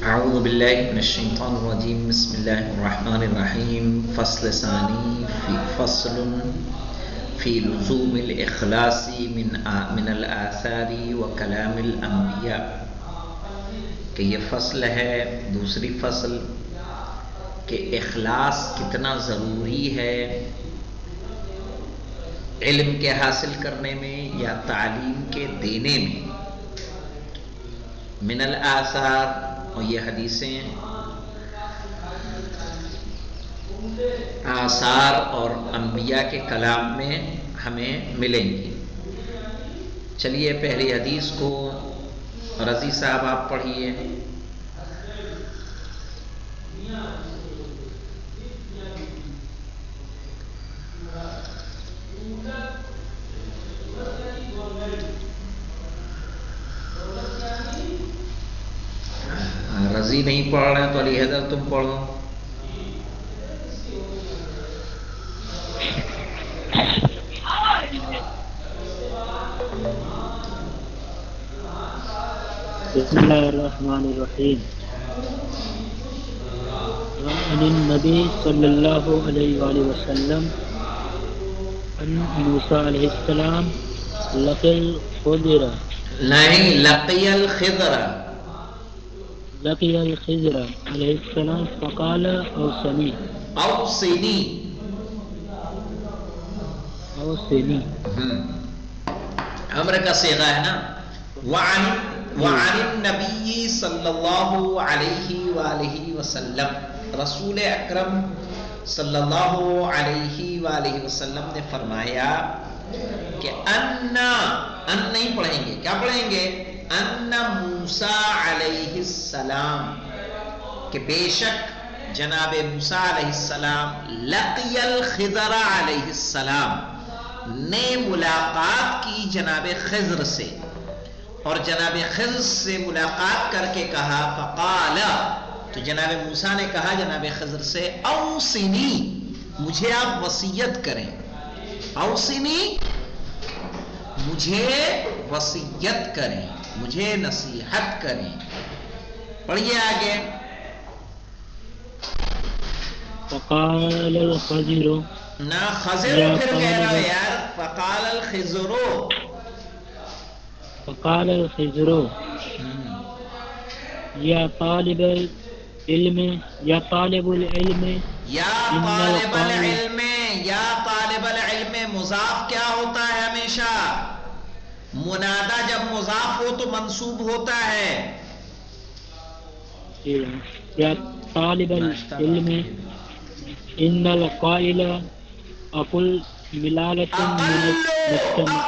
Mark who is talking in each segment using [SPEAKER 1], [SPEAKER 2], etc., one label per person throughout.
[SPEAKER 1] اعوذ باللہ من الشیطان الرجیم بسم اللہ الرحمن الرحیم فصل ثانی فصل فی لزوم الاخلاص من الآثار و کلام الانبیاء، کہ یہ فصل ہے دوسری فصل کہ اخلاص کتنا ضروری ہے علم کے حاصل کرنے میں یا تعلیم کے دینے میں۔ من الآثار، اور یہ حدیثیں آثار اور انبیاء کے کلام میں ہمیں ملیں گی۔ چلیے پہلی حدیث کو رضی صاحب آپ پڑھیے۔ رضی نہیں پڑھ رہے ہیں تو علی حیدر تم پڑھو۔
[SPEAKER 2] بسم اللہ الرحمن الرحیم۔ عن النبی صلی اللہ علیہ وآلہ وسلم ان موسیٰ علیہ السلام لقی الخضر،
[SPEAKER 1] نہیں لقی الخضر،
[SPEAKER 2] لقی الخضر علیہ السلام فقال اوصنی،
[SPEAKER 1] اوصنی،
[SPEAKER 2] اوصنی،
[SPEAKER 1] امر کا صیغہ ہے نا۔ وعن النبی صلی اللہ علیہ وآلہ وسلم، رسول اکرم صلی اللہ علیہ وآلہ وسلم نے فرمایا کہ ان نہیں پڑھیں گے، کیا پڑھیں گے؟ ان موسیٰ علیہ السلام، کہ بے شک جناب موسیٰ علیہ السلام لقی الخضر علیہ السلام نے ملاقات کی جناب خضر سے، اور جناب خضر سے ملاقات کر کے کہا فقال، تو جناب موسیٰ نے کہا جناب خضر سے اوصنی، مجھے آپ وصیت کریں، اوصنی مجھے وصیت کریں، مجھے نصیحت کریں۔ پڑھیے آگے۔
[SPEAKER 2] فقال الخضر،
[SPEAKER 1] نہ خضر پھر کہہ رہا ہے یار، فقال الخضر،
[SPEAKER 2] فقال الخضر یا طالب العلم، یا طالب العلم،
[SPEAKER 1] یا طالب العلم، یا طالب العلم، مضاف کیا ہوتا ہے ہمیشہ؟ منادہ جب مضاف ہو تو منصوب ہوتا ہے۔
[SPEAKER 2] یا طالب العلم ان القائل اقل ملالۃ من المستمع،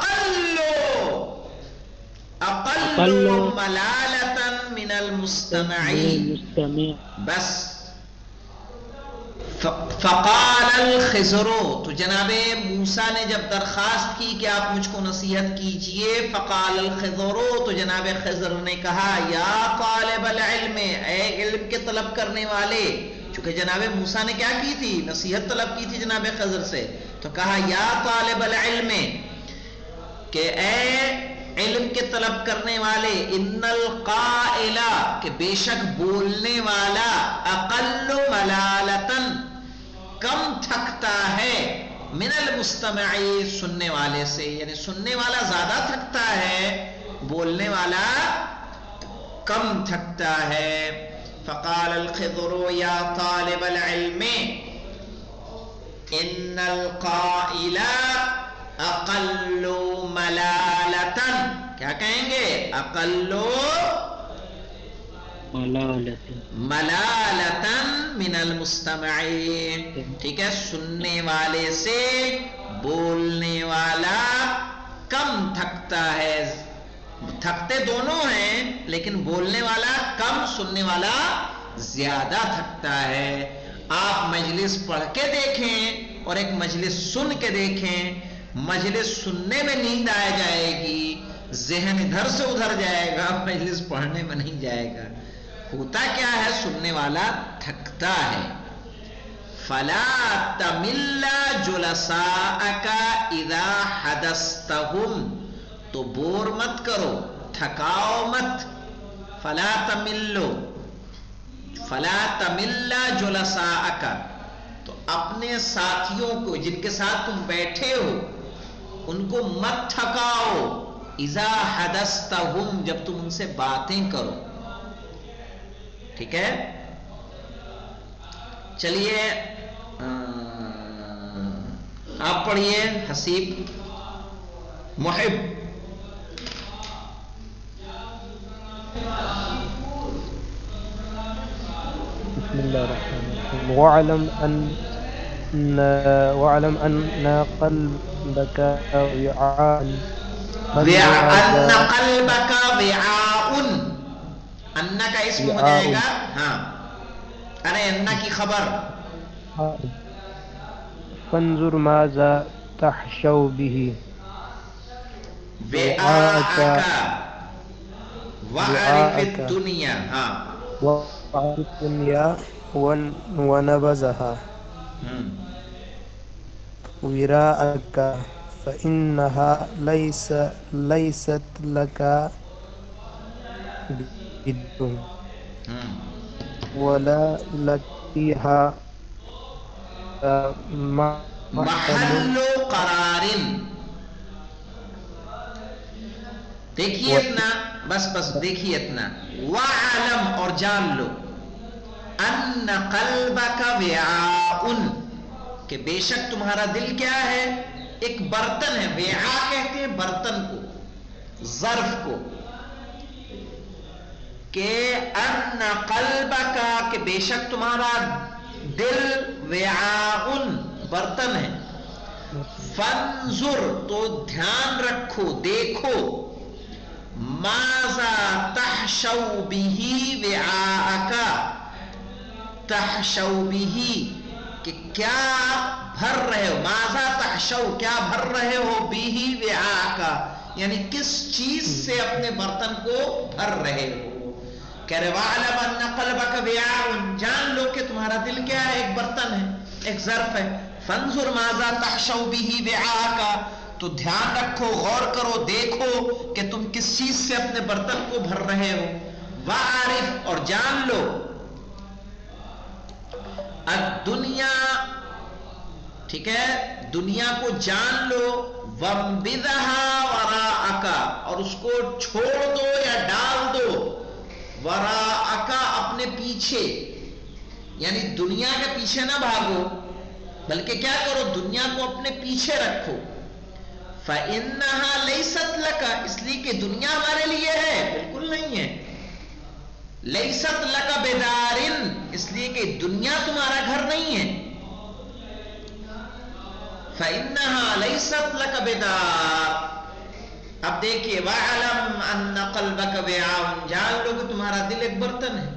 [SPEAKER 1] اقل ملالۃ من المستمعین، بس۔ فقال الخضر، تو جناب موسیٰ نے جب درخواست کی کہ آپ مجھ کو نصیحت کیجئے، فقال الخضر، تو جناب خضر نے کہا یا طالب العلم، اے علم کے طلب کرنے والے، چونکہ جناب موسیٰ نے کیا کی تھی؟ نصیحت طلب کی تھی جناب خضر سے، تو کہا یا طالب العلم، کہ اے علم کے طلب کرنے والے، ان القائل، کہ بے شک بولنے والا، اقل ملالتن، کم تھکتا ہے، من المستمعی، سننے والے سے، یعنی سننے والا زیادہ تھکتا ہے، بولنے والا کم تھکتا ہے۔ فقال الخضر یا طالب العلم ان القائل اقل ملالتن، کیا کہیں گے؟ اقل ملالتن من المستمعین، ٹھیک ہے، سننے والے سے بولنے والا کم تھکتا ہے، تھکتے دونوں ہیں لیکن بولنے والا کم، سننے والا زیادہ تھکتا ہے۔ آپ مجلس پڑھ کے دیکھیں اور ایک مجلس سن کے دیکھیں، مجلس سننے میں نیند آ جائے گی، ذہن ادھر سے ادھر جائے گا، مجلس پڑھنے میں نہیں جائے گا۔ ہوتا کیا ہے؟ سننے والا تھکتا ہے۔ فَلَا تَمِلَّ جُلَسَاءَكَ إِذَا حَدَثْتَهُمْ، تو بور مت کرو، تھکاؤ مت، فلا تملو، فلا تمل جلساءک، تو اپنے ساتھیوں کو جن کے ساتھ تم بیٹھے ہو ان کو مت تھکاؤ، اذا حدثتہم، جب تم ان سے باتیں کرو. ٹھیک ہے، چلیے آپ پڑھیے حسیب محب.
[SPEAKER 3] بسم الله الرحمن الرحيم. واعلم أن قلبك وعاء،
[SPEAKER 1] ان قلبك وعاء، ان کا اسم ہو جائے گا. ہاں، ارے ان کی خبر.
[SPEAKER 3] فانظر ماذا تحشو به
[SPEAKER 1] وعاءك وعرف الدنيا. ہاں،
[SPEAKER 3] وعرف الدنيا ونبذها وراءك فإنها ليست لك بدون ولا لك فيها
[SPEAKER 1] محل قرار. دیکھیے اتنا، بس دیکھیے اتنا. وَعَلَمْ، اور جان لو، أَنَّ قَلْبَكَ وِعَاءٌ، کہ بے شک تمہارا دل کیا ہے؟ ایک برتن ہے. وعاء کہتے ہیں برتن کو، ظرف کو. کہ ان قلبک، کہ بے شک تمہارا دل وعاء، برتن ہے. فانظر، تو دھیان رکھو، دیکھو. ماذا تحشو به وعاءک، تحشو به، کہ کیا بھر رہے ہو. ماذا تحشو، کیا بھر رہے ہو. به وعاءک، یعنی کس چیز سے اپنے برتن کو بھر رہے ہو. کہہ رہے وَعْلَمْ أَنَّ قَلْبَكَ وِعَاءٌ، جان لو کہ تمہارا دل کیا ہے؟ ایک برتن ہے، ایک ظرف ہے. فَانْظُرْ مَاذَا تَحْشَوْ بِهِ وِعَاءَكَ، تو دھیان رکھو، غور کرو، دیکھو کہ تم کس چیز سے اپنے برتن کو بھر رہے ہو. وَعَرِفْ، اور جان لو. الدنیا، ٹھیک ہے، دنیا کو جان لو. وَانْبِذْهَا وَرَاءَكَ، اور اس کو چھوڑ دو یا ڈال دو. وراءک، اپنے پیچھے، یعنی دنیا کے پیچھے نہ بھاگو بلکہ کیا کرو، دنیا کو اپنے پیچھے رکھو. فإنها ليست لك، اس لیے کہ دنیا ہمارے لیے ہے، بالکل نہیں ہے. ليست لك بدار، اس لیے کہ دنیا تمہارا گھر نہیں ہے. فإنها ليست لك بدار. اب دیکھیے وَعَلَمْ أَنَّ قَلْبَكَ وِعَاءٌ، جان لو کہ تمہارا دل ایک برتن ہے.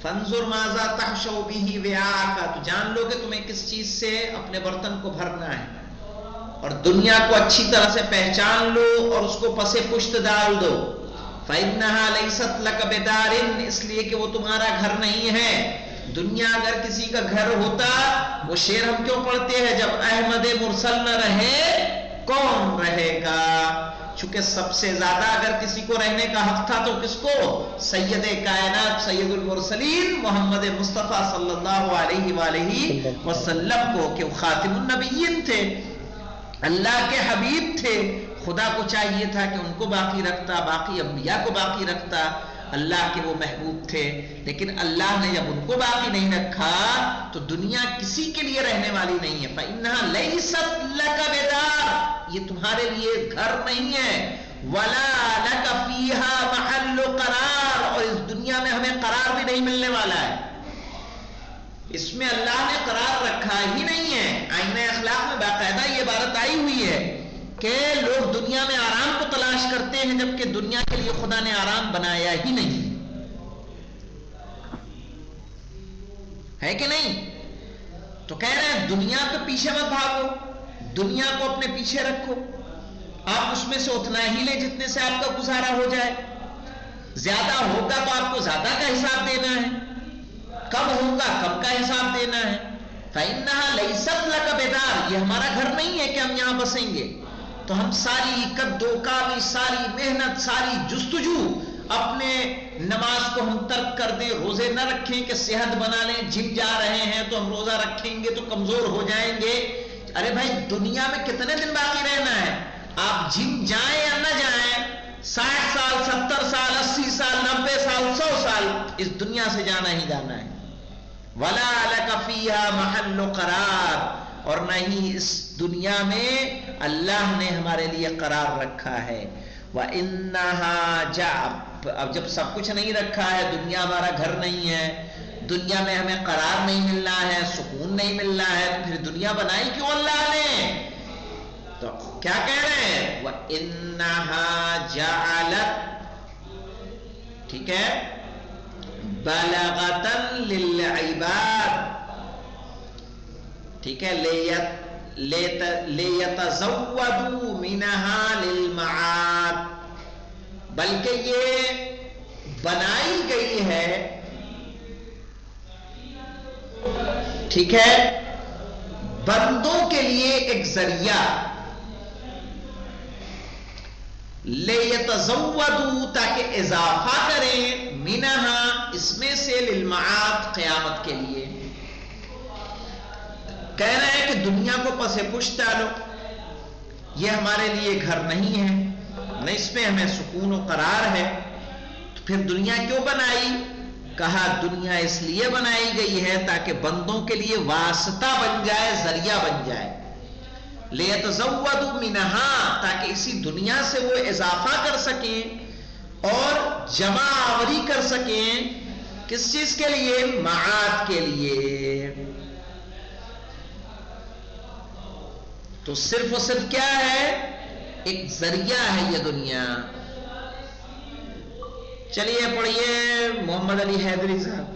[SPEAKER 1] فَانْظُرْ مَاذَا تَحْشَوْ بِهِ وِعَاءَكَ، تو جان لو کہ تمہیں کس چیز سے اپنے برتن کو بھرنا ہے. اور دنیا کو اچھی طرح سے پہچان لو اور اس کو پس پشت ڈال دو. فَإِنَّهَا لَيْسَتْ لَكَ بِدَارٍ، اس لیے کہ وہ تمہارا گھر نہیں ہے. دنیا اگر کسی کا گھر ہوتا، وہ شعر ہم کیوں پڑھتے ہیں، جب احمد مرسل نہ رہے کون رہے گا. چونکہ سب سے زیادہ اگر کسی کو رہنے کا حق تھا تو کس کو؟ سید کائنات، سید المرسلین محمد مصطفیٰ صلی اللہ علیہ وآلہ وسلم کو، کہ وہ خاتم النبیین تھے، اللہ کے حبیب تھے. خدا کو چاہیے تھا کہ ان کو باقی رکھتا، باقی انبیاء کو باقی رکھتا. اللہ کے وہ محبوب تھے، لیکن اللہ نے جب ان کو باقی نہیں رکھا تو دنیا کسی کے لیے رہنے والی نہیں ہے. فَإِنَّهَا لَيْسَتْ لَكَ بِدَارٍ، یہ تمہارے لیے گھر نہیں ہے. وَلَا لَكَ فِيهَا مَحَلُّ قَرَارٍ، اور اس دنیا میں ہمیں قرار بھی نہیں ملنے والا ہے. اس میں اللہ نے قرار رکھا ہی نہیں ہے. آئینہ اخلاق میں باقاعدہ یہ عبارت آئی ہوئی ہے کہ لوگ دنیا میں آرام کو تلاش کرتے ہیں، جبکہ دنیا کے لیے خدا نے آرام بنایا ہی نہیں ہے کہ نہیں. تو کہہ رہے ہیں دنیا کے پیچھے مت بھاگو، دنیا کو اپنے پیچھے رکھو. آپ اس میں سے اتنا ہی لیں جتنے سے آپ کا گزارا ہو جائے. زیادہ ہوگا تو آپ کو زیادہ کا حساب دینا ہے، کم ہوگا کم کا حساب دینا ہے. فَإِنَّهَا لَيْسَتْ لَكَ بِدَارٍ، یہ ہمارا گھر نہیں ہے کہ ہم یہاں بسیں گے. تو ہم ساری قد و کاوی، ساری محنت، ساری جستجو اپنے نماز کو ہم ترک کر دیں، روزے نہ رکھیں کہ صحت بنا لیں، جم جا رہے ہیں تو ہم روزہ رکھیں گے تو کمزور ہو جائیں گے. ارے بھائی دنیا میں کتنے دن باقی رہنا ہے؟ آپ جم جائیں یا نہ جائیں، 60 سال 70 سال 80 سال 90 سال 100 سال اس دنیا سے جانا ہی جانا ہے. وَلَا لَكَ فِيهَا مَحَلُّ قرار، اور نہ ہی اس دنیا میں اللہ نے ہمارے لیے قرار رکھا ہے. وَإِنَّهَا جَعَبْ، اب جب سب کچھ نہیں رکھا ہے، دنیا ہمارا گھر نہیں ہے، دنیا میں ہمیں قرار نہیں ملنا ہے، سکون نہیں ملنا ہے، تو پھر دنیا بنائی کیوں اللہ نے؟ تو کیا کہہ رہے ہیں؟ وَإِنَّهَا جَعَلَتْ، ٹھیک ہے، بَلَغَةً لِلْعِبَادِ، ٹھیک ہے، لِيَتَزَوَّدُوا مِنَهَا لِلْمَعَادِ، بلکہ یہ بنائی گئی ہے، ٹھیک ہے، بندوں کے لیے ایک ذریعہ، لِيَتَزَوَّدُوا تاکہ اضافہ کریں، مِنَهَا اس میں سے، لِلْمَعَادِ قیامت کے لیے. کہہ رہے ہیں کہ دنیا کو پس پش ڈالو، یہ ہمارے لیے گھر نہیں ہے، نہ اس میں ہمیں سکون و قرار ہے. تو پھر دنیا کیوں بنائی؟ کہا دنیا اس لیے بنائی گئی ہے تاکہ بندوں کے لیے واسطہ بن جائے، ذریعہ بن جائے. لِيَتَزَوَّدُوا مِنَهَا تاکہ اسی دنیا سے وہ اضافہ کر سکیں اور جمع آوری کر سکیں. کس چیز کے لیے؟ معاد کے لیے. تو صرف و صرف کیا ہے؟ ایک ذریعہ ہے یہ دنیا. چلیے پڑھیے محمد علی حیدری صاحب.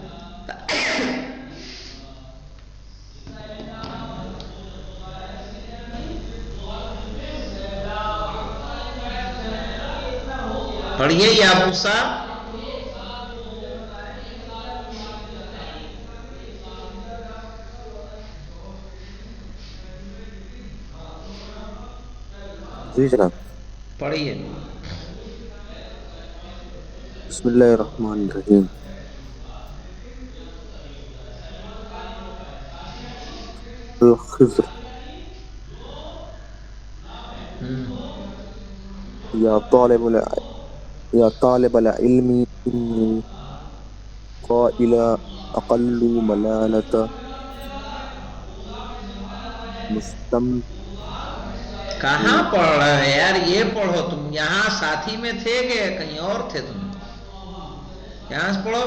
[SPEAKER 1] پڑھیے یا موسیٰ.
[SPEAKER 4] جی جناب.
[SPEAKER 1] پڑھیے.
[SPEAKER 4] بسم اللہ الرحمن الرحیم. الخضر یا طالب العلم انی قائل اقل ملالت مستم.
[SPEAKER 1] کہاں پڑھ رہے ہیں یار؟ یہ پڑھو تم. یہاں ساتھی میں تھے کہ کہیں اور تھے تم؟ یہاں سے پڑھو.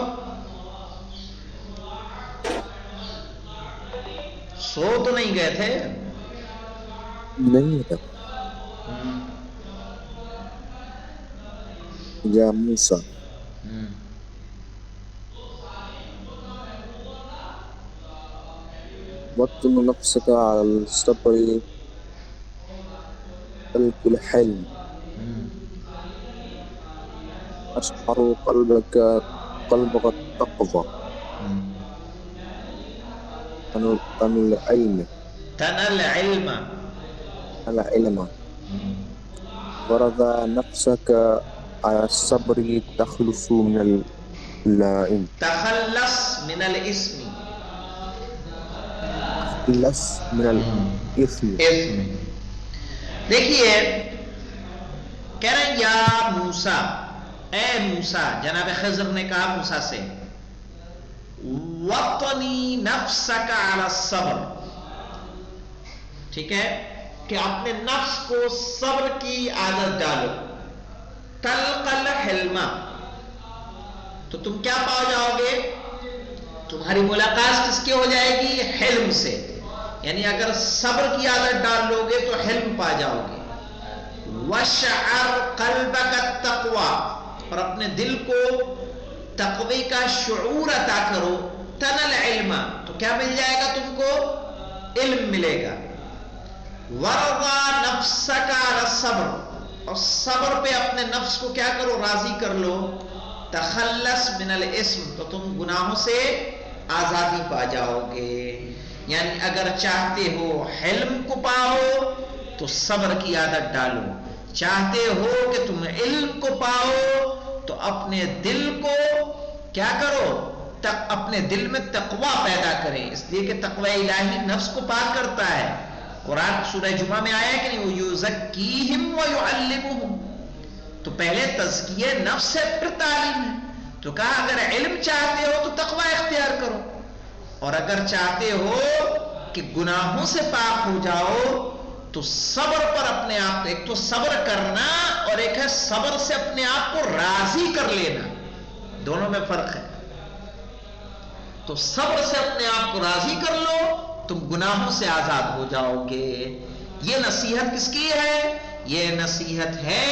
[SPEAKER 1] سو تو نہیں گئے تھے؟
[SPEAKER 4] نہیں ہے. یا موسیٰ وَطْن نفسك على الصبر تلك الحلم أشعر قلبك التقوى تنال العلم ورضى نفسك على الصبر تخلص من اللائم.
[SPEAKER 1] تخلص من الاسم،
[SPEAKER 4] تخلص من الاسم.
[SPEAKER 1] دیکھیے کہہ رہے ہیں یا موسیٰ، اے موسیٰ، جناب خضر نے کہا موسیٰ سے، وَطْنِ نَفْسَكَ عَلَى الصَّبْرِ، ٹھیک ہے، کہ اپنے نفس کو صبر کی عادت ڈالو. تلق الحلم، تو تم کیا پا جاؤ گے؟ تمہاری ملاقات کس کی ہو جائے گی؟ حلم سے. یعنی اگر صبر کی عادت ڈال لو گے تو حلم پا جاؤ گے. وَشَعَرْ قَلْبَكَ التَّقْوَى، اور اپنے دل کو تقوی کا شعور عطا کرو. تنل علم، تو کیا مل جائے گا تم کو؟ علم ملے گا. وَرْضَى نَفْسَكَ عَلَى الصَّبْرِ، اور صبر پہ اپنے نفس کو کیا کرو؟ راضی کر لو. تخلص من الاسم، تو تم گناہوں سے آزادی پا جاؤ گے. یعنی اگر چاہتے ہو حلم کو پاؤ تو صبر کی عادت ڈالو، چاہتے ہو کہ تم علم کو پاؤ تو اپنے دل کو کیا کرو، اپنے دل میں تقوی پیدا کریں، اس لیے کہ تقوی الہی نفس کو پاک کرتا ہے۔ قرآن سورہ جمعہ میں آیا کہ نہیں، وَيُزَكِّيهِمْ وَيُعَلِّمُهُمْ، تو پہلے تزکیہ نفس ہے پھر تعلیم ہے۔ تو کہا اگر علم چاہتے ہو تو تقوی اختیار کرو، اور اگر چاہتے ہو کہ گناہوں سے پاک ہو جاؤ تو صبر پر اپنے آپ، ایک تو صبر کرنا اور ایک ہے صبر سے اپنے آپ کو راضی کر لینا، دونوں میں فرق ہے۔ تو صبر سے اپنے آپ کو راضی کر لو، تم گناہوں سے آزاد ہو جاؤ گے۔ یہ نصیحت کس کی ہے؟ یہ نصیحت ہے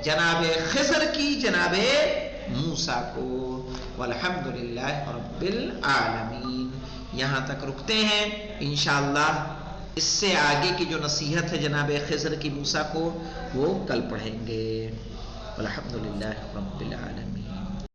[SPEAKER 1] جناب خضر کی جناب موسیٰ کو۔ والحمدللہ رب العالمین۔ یہاں تک رکتے ہیں، انشاءاللہ اس سے آگے کی جو نصیحت ہے جناب خضر کی موسیٰ کو وہ کل پڑھیں گے۔ والحمدللہ رب العالمین۔